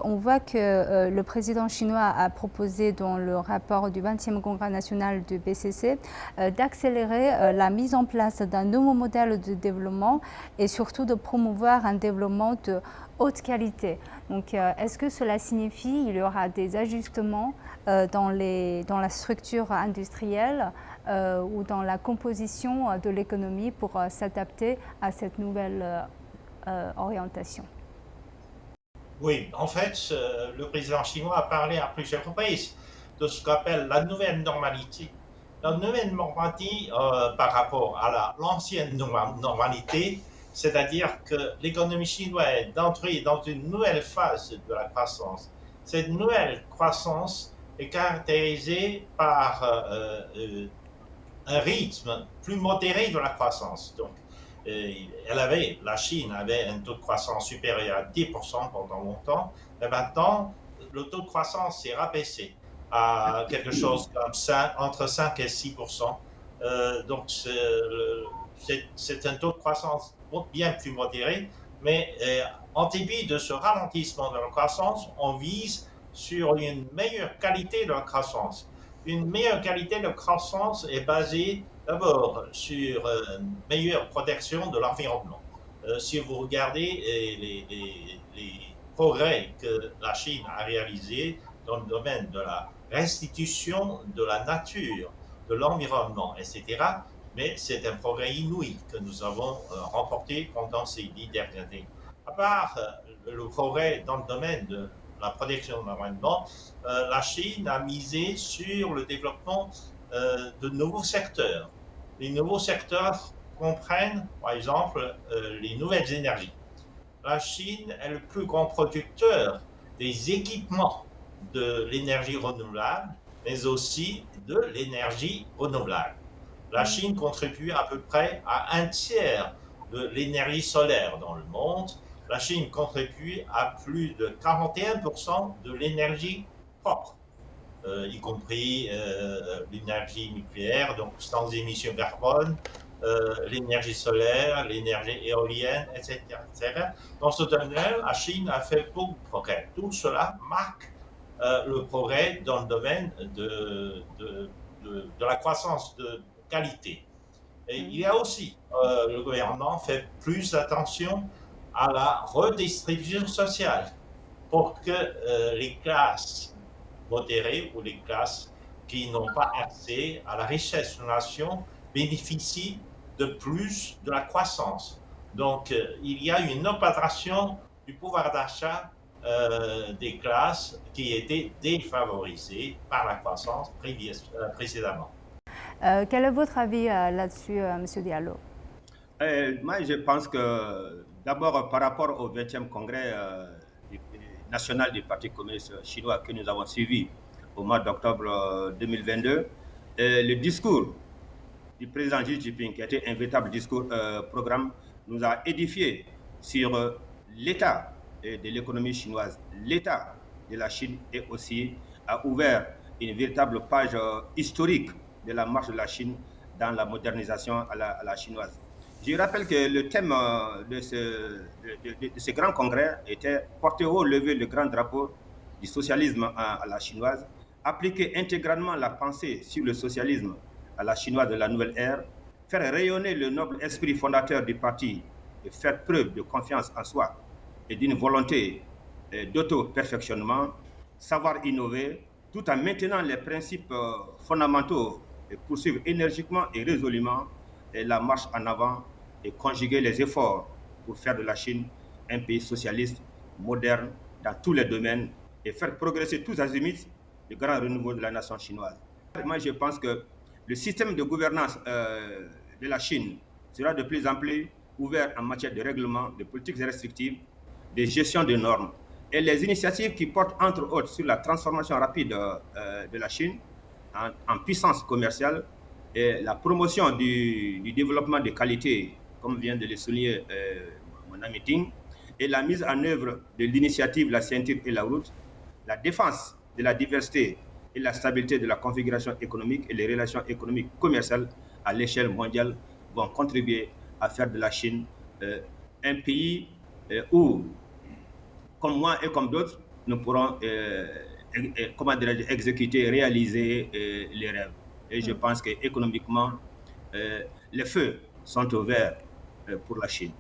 On voit que le président chinois a proposé dans le rapport du 20e Congrès national du BCC d'accélérer la mise en place d'un nouveau modèle de développement et surtout de promouvoir un développement de haute qualité. Donc est-ce que cela signifie qu'il y aura des ajustements dans la structure industrielle ou dans la composition de l'économie pour s'adapter à cette nouvelle orientation? Oui, en fait, le président chinois a parlé à plusieurs reprises de ce qu'on appelle la nouvelle normalité. La nouvelle normalité par rapport à l'ancienne normalité, c'est-à-dire que l'économie chinoise est entrée dans une nouvelle phase de la croissance. Cette nouvelle croissance est caractérisée par un rythme plus modéré de la croissance. Donc, la Chine avait un taux de croissance supérieur à 10% pendant longtemps, mais maintenant, le taux de croissance s'est rabaissé à quelque chose comme entre 5 et 6%. Donc, c'est un taux de croissance bien plus modéré, mais en dépit de ce ralentissement de la croissance, on vise sur une meilleure qualité de la croissance. Une meilleure qualité de croissance est basée d'abord sur une meilleure protection de l'environnement. Si vous regardez les progrès que la Chine a réalisés dans le domaine de la restitution de la nature, de l'environnement, etc., mais c'est un progrès inouï que nous avons remporté pendant ces 10 dernières années. À part le progrès dans le domaine de la protection de l'environnement, la Chine a misé sur le développement de nouveaux secteurs. Les nouveaux secteurs comprennent, par exemple, les nouvelles énergies. La Chine est le plus grand producteur des équipements de l'énergie renouvelable, mais aussi de l'énergie renouvelable. La Chine contribue à peu près à un tiers de l'énergie solaire dans le monde. La Chine contribue à plus de 41% de l'énergie propre, y compris l'énergie nucléaire, donc sans émission carbone, l'énergie solaire, l'énergie éolienne, etc., etc. Dans ce domaine, la Chine a fait beaucoup de progrès. Tout cela marque le progrès dans le domaine de la croissance de qualité. Et il y a aussi, le gouvernement fait plus attention à la redistribution sociale pour que les classes modérées ou les classes qui n'ont pas accès à la richesse de la nation bénéficient de plus de la croissance. Donc, il y a une augmentation du pouvoir d'achat des classes qui étaient défavorisées par la croissance précédemment. Quel est votre avis là-dessus, Monsieur Diallo? Moi, je pense que d'abord, par rapport au 20e congrès national du Parti communiste chinois que nous avons suivi au mois d'octobre 2022, le discours du président Xi Jinping, qui a été un véritable discours programme, nous a édifié sur l'état de l'économie chinoise, l'état de la Chine, et aussi a ouvert une véritable page historique de la marche de la Chine dans la modernisation à la chinoise. Je rappelle que le thème de ce grand congrès était porter haut, lever le grand drapeau du socialisme à la chinoise, appliquer intégralement la pensée sur le socialisme à la chinoise de la nouvelle ère, faire rayonner le noble esprit fondateur du parti et faire preuve de confiance en soi et d'une volonté d'auto-perfectionnement, savoir innover, tout en maintenant les principes fondamentaux et poursuivre énergiquement et résolument la marche en avant et conjuguer les efforts pour faire de la Chine un pays socialiste, moderne dans tous les domaines et faire progresser tous azimuts le grand renouveau de la nation chinoise. Moi, je pense que le système de gouvernance de la Chine sera de plus en plus ouvert en matière de règlement, de politiques restrictives, de gestion des normes. Et les initiatives qui portent entre autres sur la transformation rapide de la Chine en puissance commerciale et la promotion du développement de qualité, comme vient de le souligner mon ami Ting, et la mise en œuvre de l'initiative La ceinture et la route, la défense de la diversité et la stabilité de la configuration économique et les relations économiques commerciales à l'échelle mondiale vont contribuer à faire de la Chine un pays où, comme moi et comme d'autres, nous pourrons comment exécuter, réaliser les rêves. Et je pense qu'économiquement, les feux sont ouverts pour la Chine.